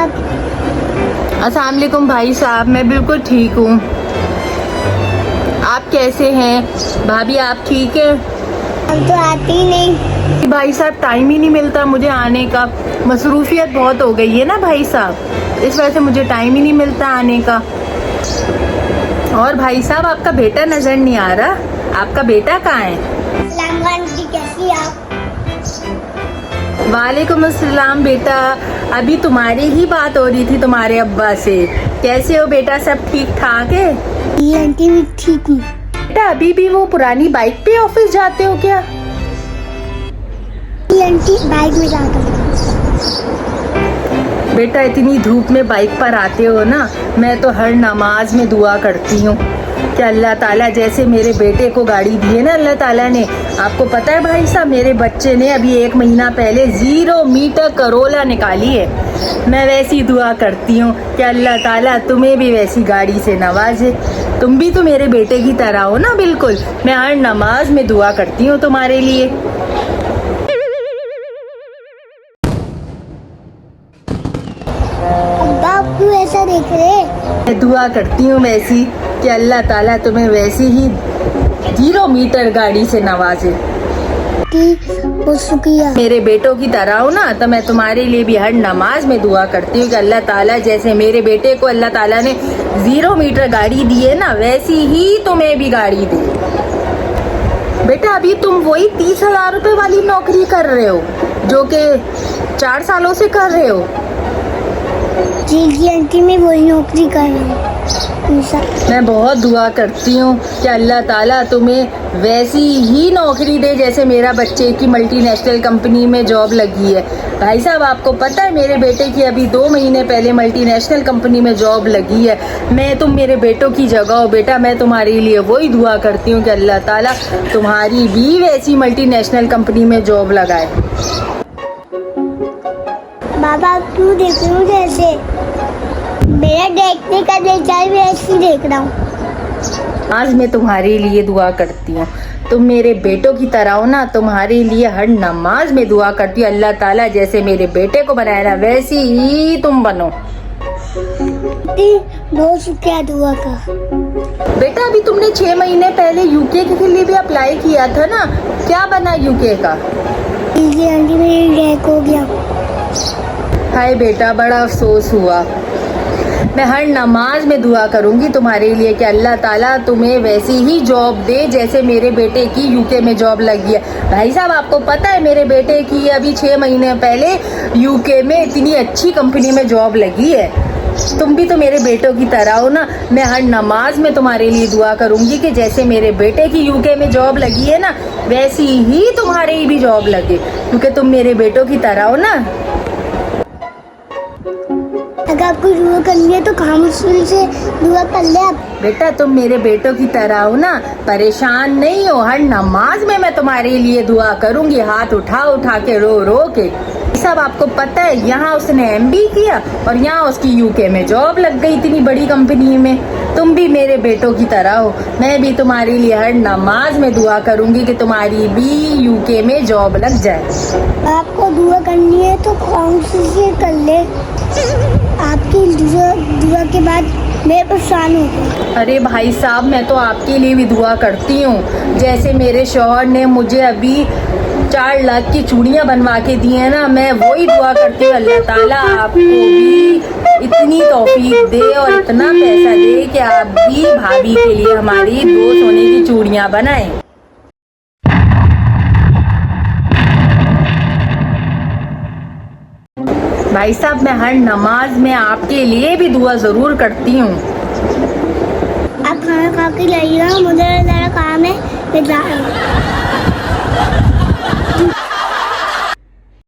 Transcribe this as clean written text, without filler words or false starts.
आप? अस्सलाम वालेकुम भाई साहब, मैं बिल्कुल ठीक हूँ। आप कैसे हैं? भाभी आप ठीक है? हम तो आते ही नहीं। भाई साहब टाइम ही नहीं मिलता मुझे आने का, मसरूफियत बहुत हो गई है ना भाई साहब, इस वजह से मुझे टाइम ही नहीं मिलता आने का। और भाई साहब आपका बेटा नजर नहीं आ रहा, आपका बेटा कहाँ है? कैसी आप? वालेकुम अस्सलाम बेटा, अभी तुम्हारी ही बात हो रही थी तुम्हारे अब्बा से। कैसे हो बेटा, सब ठीक ठाक है? ये आंटी भी ठीक हूँ। बेटा अभी भी वो पुरानी बाइक पे ऑफिस जाते हो क्या? ये आंटी बाइक में जाता हूँ। बेटा इतनी धूप में बाइक पर आते हो ना, मैं तो हर नमाज में दुआ करती हूँ कि अल्लाह ताला जैसे मेरे बेटे को गाड़ी दी है ना अल्लाह ताला ने। आपको पता है भाई साहब मेरे बच्चे ने अभी 1 महीना पहले 0 मीटर करोला निकाली है। मैं वैसी दुआ करती हूँ कि अल्लाह ताला तुम्हें भी वैसी गाड़ी से नवाजे। तुम भी तो मेरे बेटे की तरह हो ना बिल्कुल। मैं हर नमाज में दुआ करती हूँ तुम्हारे लिए। अब्बा आप क्यों ऐसा देख रहे? मैं दुआ करती हूँ वैसी कि अल्लाह ताला तुम्हें वैसी ही 0 मीटर गाड़ी से नवाजे। बहुत शुक्रिया। मेरे बेटों की तरह हो ना, तो मैं तुम्हारे लिए भी हर नमाज में दुआ करती हूँ कि अल्लाह ताला जैसे मेरे बेटे को अल्लाह ताला ने 0 मीटर गाड़ी दी है ना, वैसी ही तुम्हें भी गाड़ी दे। बेटा अभी तुम वही 30,000 रुपए वाली नौकरी कर रहे हो जो कि 4 सालों से कर रहे हो? जी आंटी मैं वही नौकरी कर रही हूँ। मैं बहुत दुआ करती हूँ कि अल्लाह ताला तुम्हें वैसी ही नौकरी दे जैसे मेरा बच्चे की मल्टीनेशनल कंपनी में जॉब लगी है। भाई साहब आपको पता है मेरे बेटे की अभी 2 महीने पहले मल्टीनेशनल कंपनी में जॉब लगी है। मैं तुम मेरे बेटों की जगह हो बेटा, मैं तुम्हारे लिए वही दुआ करती हूँ कि अल्लाह ताला तुम्हारी भी वैसी मल्टीनेशनल कंपनी में जॉब लगाए। बाबा आप क्यों देख रहे हो जैसे? मेरा देखने का नेचर भी ऐसे देख रहा हूँ। आज मैं तुम्हारे लिए दुआ करती हूँ, तुम मेरे बेटों की तरह हो ना, तुम्हारे लिए हर नमाज में दुआ करती हूँ अल्लाह ताला जैसे मेरे बेटे को बनाया ना वैसी ही तुम बनो। बहुत शुक्रिया दुआ का। बेटा अभी तुमने 6 महीने पहले यूके के लिए भी अप्लाई किया था ना, क्या बना यूके का? जी आंटी मेरी रैक हो गया। हाय बेटा बड़ा अफसोस हुआ। मैं हर नमाज में दुआ करूंगी तुम्हारे लिए कि अल्लाह ताला तुम्हें वैसी ही जॉब दे जैसे मेरे बेटे की यूके में जॉब लगी है। भाई साहब आपको पता है मेरे बेटे की अभी 6 महीने पहले यूके में इतनी अच्छी कंपनी में जॉब लगी है। तुम भी तो मेरे बेटों की तरह हो ना, मैं हर नमाज में तुम्हारे लिए दुआ करूंगी कि जैसे मेरे बेटे की यूके में जॉब लगी है ना, वैसी ही तुम्हारे भी जॉब लगे, क्योंकि तुम मेरे बेटों की तरह हो ना। अगर आपको दुआ करनी है तो खामोशी से दुआ कर ले आप। बेटा तुम मेरे बेटों की तरह हो ना, परेशान नहीं हो। हर नमाज में मैं तुम्हारे लिए दुआ करूंगी, हाथ उठा उठा के रो रो के। सब आपको पता है यहाँ उसने MBA किया और यहाँ उसकी यूके में जॉब लग गई इतनी बड़ी कंपनी में। तुम भी मेरे बेटों की तरह हो, मैं भी तुम्हारे लिए हर नमाज में दुआ करूंगी कि तुम्हारी भी यूके में जॉब लग जाए। आपको दुआ करनी है तो खामोशी से कर ले। आपकी दुआ के बाद मैं परेशान हूँ। अरे भाई साहब मैं तो आपके लिए भी दुआ करती हूँ, जैसे मेरे शौहर ने मुझे अभी 4 लाख की चूड़ियाँ बनवा के दी है ना, मैं वही दुआ करती हूँ अल्लाह ताला आपको भी इतनी तौफीक दे और इतना पैसा दे कि आप भी भाभी के लिए हमारी 2 सोने की चूड़ियाँ बनाएं। भाई साहब मैं हर नमाज में आपके लिए भी दुआ जरूर करती हूँ। आप खाना खा के लाइएगा, मुझे ज़रा काम है, मैं जा रही हूँ।